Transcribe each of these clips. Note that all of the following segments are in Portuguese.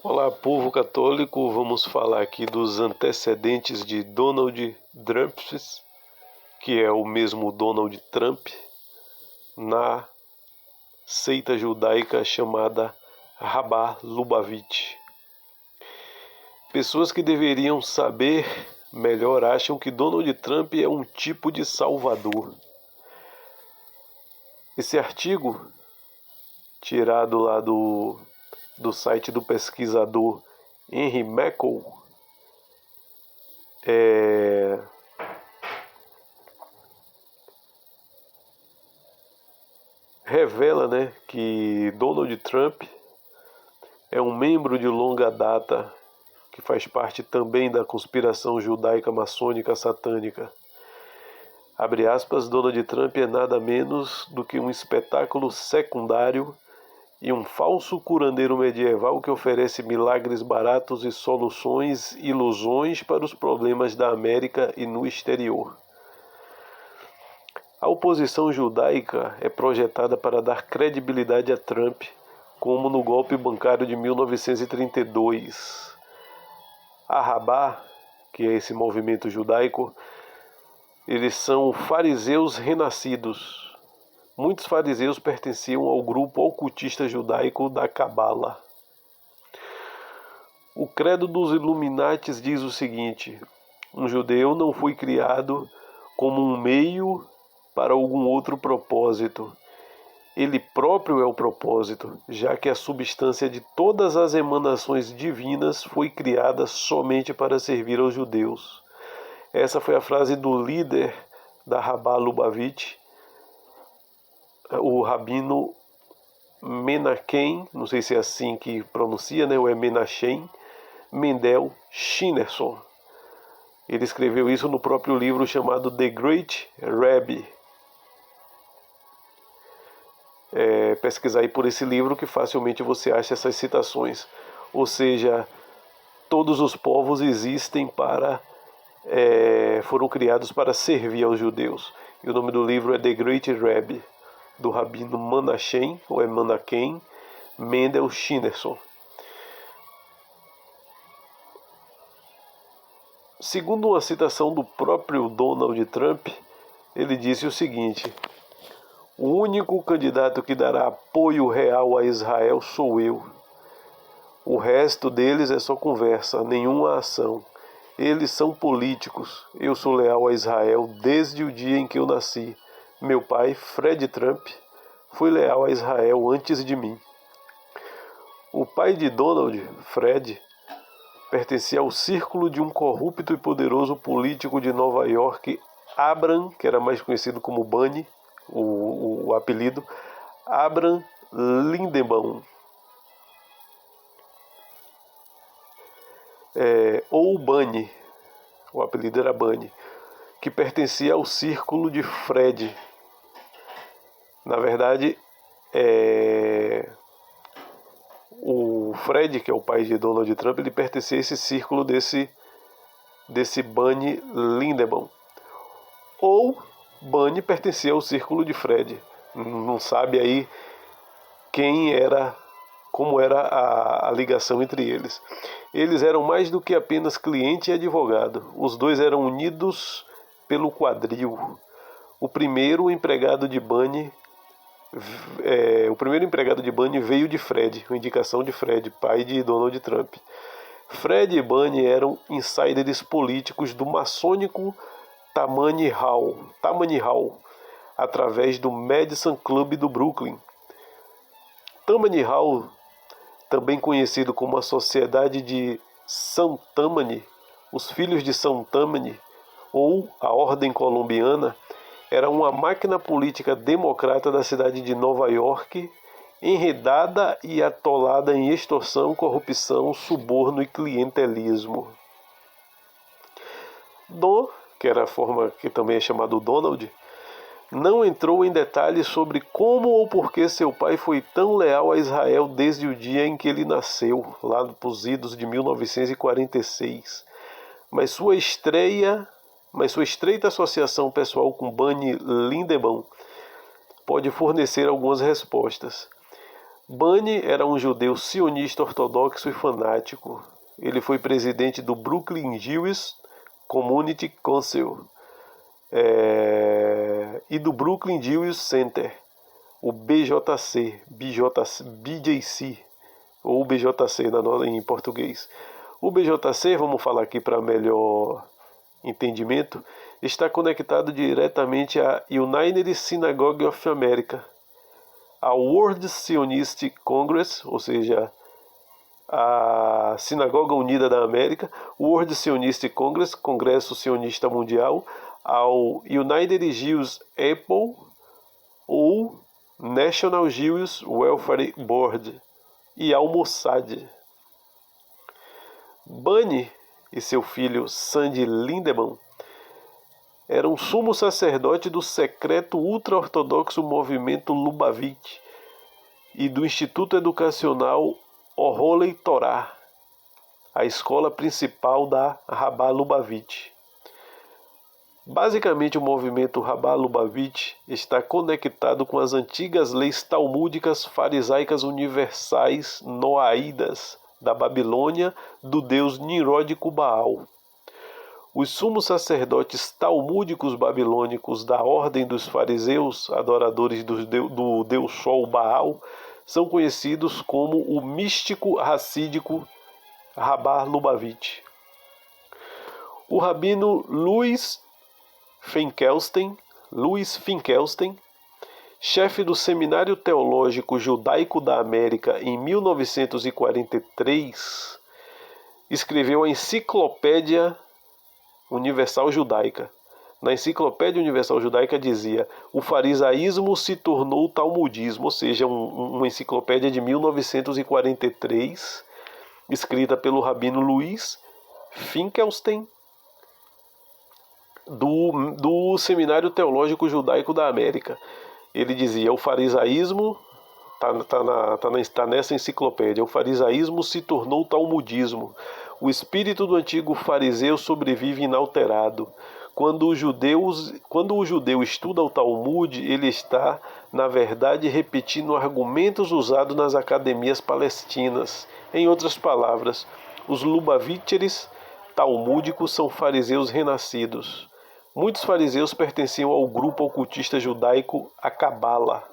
Olá, povo católico. Vamos falar aqui dos antecedentes de Donald Dreyfus, que é o mesmo Donald Trump, na seita judaica chamada Rabbah Lubavitch. Pessoas que deveriam saber melhor acham que Donald Trump é um tipo de salvador. Esse artigo, tirado lá do site do pesquisador Henry Mackle, revela, que Donald Trump é um membro de longa data que faz parte também da conspiração judaica maçônica satânica. Abre aspas, Donald Trump é nada menos do que um espetáculo secundário e um falso curandeiro medieval que oferece milagres baratos e soluções, ilusões para os problemas da América e no exterior. A oposição judaica é projetada para dar credibilidade a Trump, como no golpe bancário de 1932. A Rabbah, que é esse movimento judaico, eles são fariseus renascidos. Muitos fariseus pertenciam ao grupo ocultista judaico da Cabala. O credo dos Illuminatis diz o seguinte: um judeu não foi criado como um meio para algum outro propósito. Ele próprio é o propósito, já que a substância de todas as emanações divinas foi criada somente para servir aos judeus. Essa foi a frase do líder da Rabbah Lubavitch, o rabino Menachem, não sei se é assim que pronuncia, ou é Menachem Mendel Schneerson. Ele escreveu isso no próprio livro chamado The Great Rabbi. Pesquisar aí por esse livro que facilmente você acha essas citações. Ou seja, todos os povos existem foram criados para servir aos judeus. E o nome do livro é The Great Rabbi, do rabino Menachem, ou é Menachem Mendel Schneerson. Segundo uma citação do próprio Donald Trump, ele disse o seguinte: o único candidato que dará apoio real a Israel sou eu. O resto deles é só conversa, nenhuma ação. Eles são políticos. Eu sou leal a Israel desde o dia em que eu nasci. Meu pai, Fred Trump, foi leal a Israel antes de mim. O pai de Donald, Fred, pertencia ao círculo de um corrupto e poderoso político de Nova York, Abraham, que era mais conhecido como Bunny, o apelido, Abraham Lindenbaum. Ou Bunny, o apelido era Bunny, que pertencia ao círculo de Fred. Na verdade, o Fred, que é o pai de Donald Trump, ele pertencia a esse círculo desse Bunny Lindenbaum. Ou Bunny pertencia ao círculo de Fred. Não sabe aí como era a ligação entre eles. Eles eram mais do que apenas cliente e advogado. Os dois eram unidos pelo quadril. O primeiro empregado de Bunny veio de Fred, uma indicação de Fred, pai de Donald Trump. Fred e Bunny eram insiders políticos do maçônico Tammany Hall, através do Madison Club do Brooklyn. Tammany Hall, também conhecido como a Sociedade de São Tammany, os Filhos de São Tammany, ou a Ordem Colombiana, era uma máquina política democrata da cidade de Nova York, enredada e atolada em extorsão, corrupção, suborno e clientelismo. Don, que era a forma que também é chamado Donald, não entrou em detalhes sobre como ou por que seu pai foi tão leal a Israel desde o dia em que ele nasceu, lá nos idos de 1946. Mas sua estreita associação pessoal com Bunny Lindenbaum pode fornecer algumas respostas. Bunny era um judeu sionista ortodoxo e fanático. Ele foi presidente do Brooklyn Jewish Community Council e do Brooklyn Jewish Center, o BJC, ou BJC em português. O BJC, vamos falar aqui para melhor entendimento, está conectado diretamente à United Synagogue of America, ao World Zionist Congress, ou seja, a Sinagoga Unida da América, o World Zionist Congress, Congresso Sionista Mundial, ao United Jewish Apple ou National Jewish Welfare Board e ao Mossad. Bunny e seu filho Sandy Lindemann eram sumo sacerdote do secreto ultra-ortodoxo movimento Lubavitch e do Instituto Educacional Oholei Torah, a escola principal da Rabbah Lubavitch. Basicamente, o movimento Rabbah Lubavitch está conectado com as antigas leis talmúdicas farisaicas universais noaídas da Babilônia do deus níródico Baal. Os sumos sacerdotes talmúdicos babilônicos da ordem dos fariseus, adoradores do deus Sol Baal, são conhecidos como o místico racídico Rabbah Lubavitch. O rabino Louis Finkelstein, chefe do Seminário Teológico Judaico da América em 1943, escreveu a Enciclopédia Universal Judaica. Na Enciclopédia Universal Judaica dizia: o farisaísmo se tornou talmudismo, ou seja, uma enciclopédia de 1943, escrita pelo rabino Louis Finkelstein, do Seminário Teológico Judaico da América. Ele dizia: o farisaísmo, está nessa enciclopédia, o farisaísmo se tornou talmudismo. O espírito do antigo fariseu sobrevive inalterado. Quando o judeu estuda o Talmud, ele está, na verdade, repetindo argumentos usados nas academias palestinas. Em outras palavras, os Lubavitcheres talmúdicos são fariseus renascidos. Muitos fariseus pertenciam ao grupo ocultista judaico a Cabala.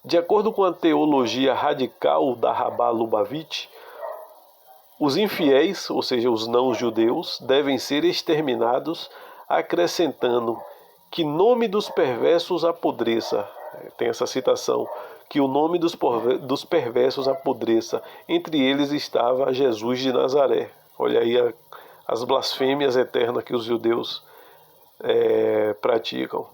De acordo com a teologia radical da Rabbah Lubavitch, os infiéis, ou seja, os não-judeus, devem ser exterminados, acrescentando que nome dos perversos apodreça. Tem essa citação, que o nome dos perversos apodreça. Entre eles estava Jesus de Nazaré. Olha aí as blasfêmias eternas que os judeus praticam.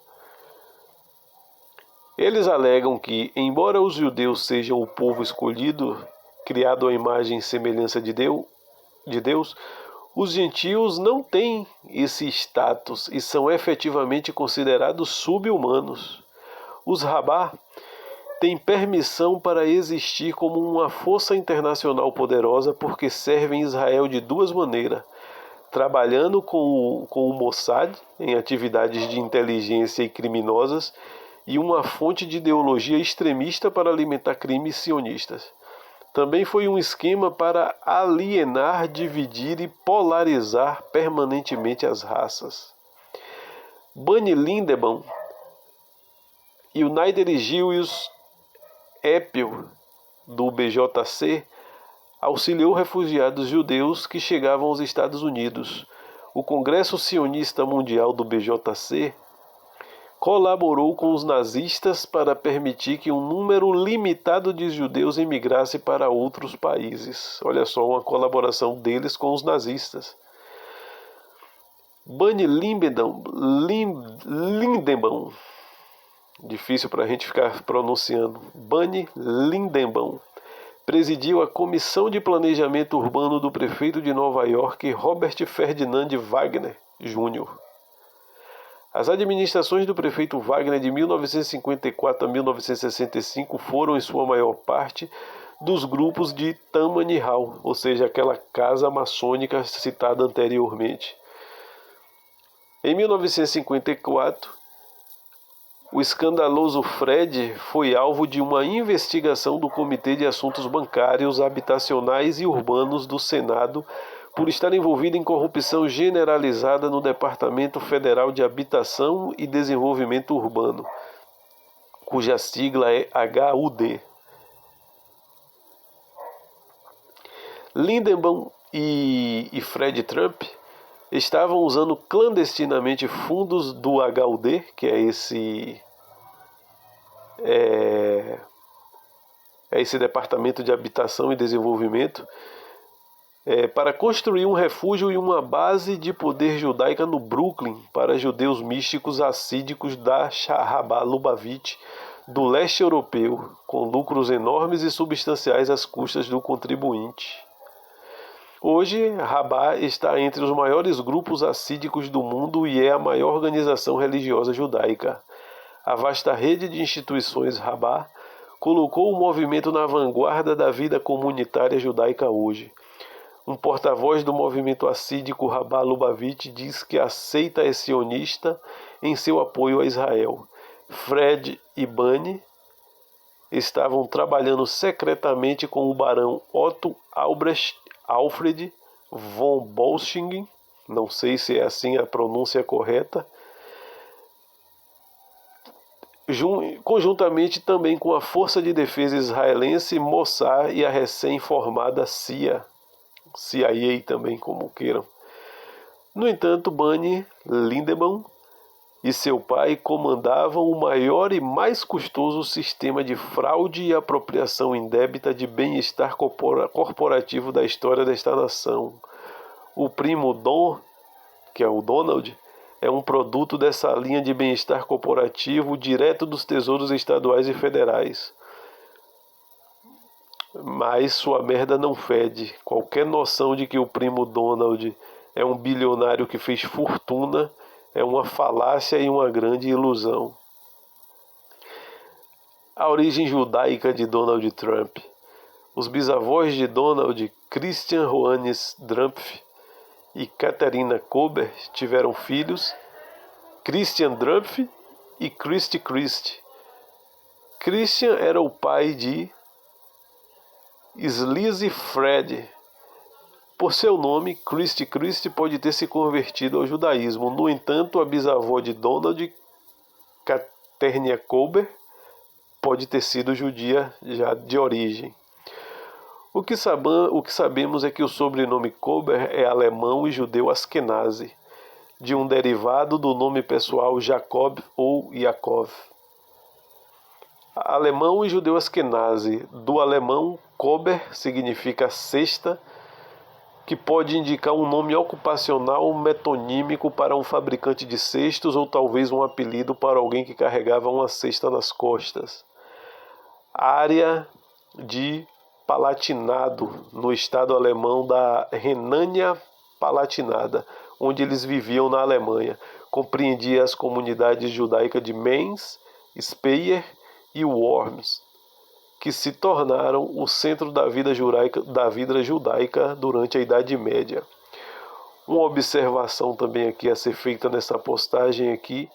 Eles alegam que, embora os judeus sejam o povo escolhido, criado à imagem e semelhança de Deus, os gentios não têm esse status e são efetivamente considerados sub-humanos. Os Rabbah têm permissão para existir como uma força internacional poderosa porque servem Israel de duas maneiras: trabalhando com o Mossad em atividades de inteligência e criminosas, e uma fonte de ideologia extremista para alimentar crimes sionistas. Também foi um esquema para alienar, dividir e polarizar permanentemente as raças. Bunny Lindemann, United Jewish Appeal do BJC, auxiliou refugiados judeus que chegavam aos Estados Unidos. O Congresso Sionista Mundial do BJC colaborou com os nazistas para permitir que um número limitado de judeus emigrasse para outros países. Olha só, uma colaboração deles com os nazistas. Bunny Lindemann, difícil para a gente ficar pronunciando, Bunny Lindemann, presidiu a Comissão de Planejamento Urbano do prefeito de Nova York, Robert Ferdinand Wagner Jr. As administrações do prefeito Wagner de 1954 a 1965 foram, em sua maior parte, dos grupos de Tammany Hall, ou seja, aquela casa maçônica citada anteriormente. Em 1954, O escandaloso Fred foi alvo de uma investigação do Comitê de Assuntos Bancários, Habitacionais e Urbanos do Senado por estar envolvido em corrupção generalizada no Departamento Federal de Habitação e Desenvolvimento Urbano, cuja sigla é HUD. Lindenbaum e Fred Trump estavam usando clandestinamente fundos do HUD, que é esse Departamento de Habitação e Desenvolvimento, para construir um refúgio e uma base de poder judaica no Brooklyn para judeus místicos assídicos da Rabbah Lubavitch do leste europeu, com lucros enormes e substanciais às custas do contribuinte. Hoje, Rabbah está entre os maiores grupos assídicos do mundo e é a maior organização religiosa judaica. A vasta rede de instituições Rabbah colocou o movimento na vanguarda da vida comunitária judaica hoje. Um porta-voz do movimento assídico Rabbah Lubavitch diz que a seita é sionista em seu apoio a Israel. Fred e Bunny estavam trabalhando secretamente com o barão Otto Albrecht Alfred von Bolschingen, não sei se é assim a pronúncia correta, conjuntamente também com a Força de Defesa Israelense Mossad e a recém-formada CIA também, como queiram. No entanto, Bunny Lindenbaum e seu pai comandavam o maior e mais custoso sistema de fraude e apropriação indébita de bem-estar corporativo da história desta nação. O primo Don, que é o Donald, é um produto dessa linha de bem-estar corporativo direto dos tesouros estaduais e federais. Mas sua merda não fede. Qualquer noção de que o primo Donald é um bilionário que fez fortuna é uma falácia e uma grande ilusão. A origem judaica de Donald Trump. Os bisavós de Donald, Christian Johannes Trump e Katharina Kober, tiveram filhos, Christian Trump e Christy Christie. Christian era o pai de Sleazy Fred. Por seu nome, Christy Christie pode ter se convertido ao judaísmo. No entanto, a bisavó de Donald, Katharina Kober, pode ter sido judia já de origem. O que sabemos é que o sobrenome Kober é alemão e judeu Askenazi, de um derivado do nome pessoal Jacob ou Yaakov. Alemão e judeu Askenazi, do alemão Kober significa cesta, que pode indicar um nome ocupacional metonímico para um fabricante de cestos ou talvez um apelido para alguém que carregava uma cesta nas costas. Área de Palatinado, no estado alemão da Renânia-Palatinada, onde eles viviam na Alemanha. Compreendia as comunidades judaicas de Mainz, Speyer e Worms, que se tornaram o centro da vida judaica durante a Idade Média. Uma observação também aqui a ser feita nessa postagem aqui.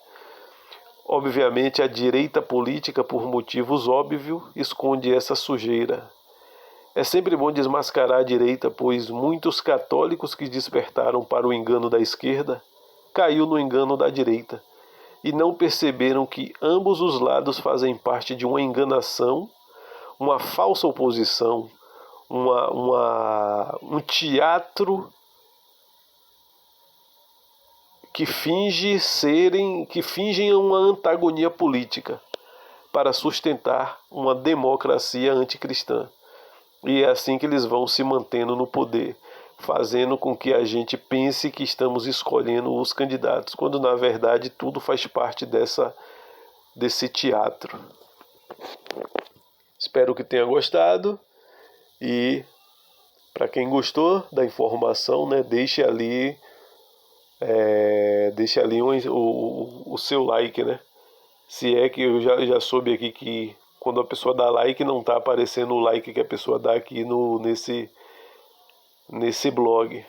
Obviamente, a direita política, por motivos óbvios, esconde essa sujeira. É sempre bom desmascarar a direita, pois muitos católicos que despertaram para o engano da esquerda caiu no engano da direita e não perceberam que ambos os lados fazem parte de uma enganação, uma falsa oposição, um teatro que fingem uma antagonia política para sustentar uma democracia anticristã. E é assim que eles vão se mantendo no poder, fazendo com que a gente pense que estamos escolhendo os candidatos, quando na verdade tudo faz parte desse teatro. Espero que tenha gostado e para quem gostou da informação, né, deixe ali o seu like, né? Se é que eu já soube aqui que quando a pessoa dá like não está aparecendo o like que a pessoa dá aqui nesse blog.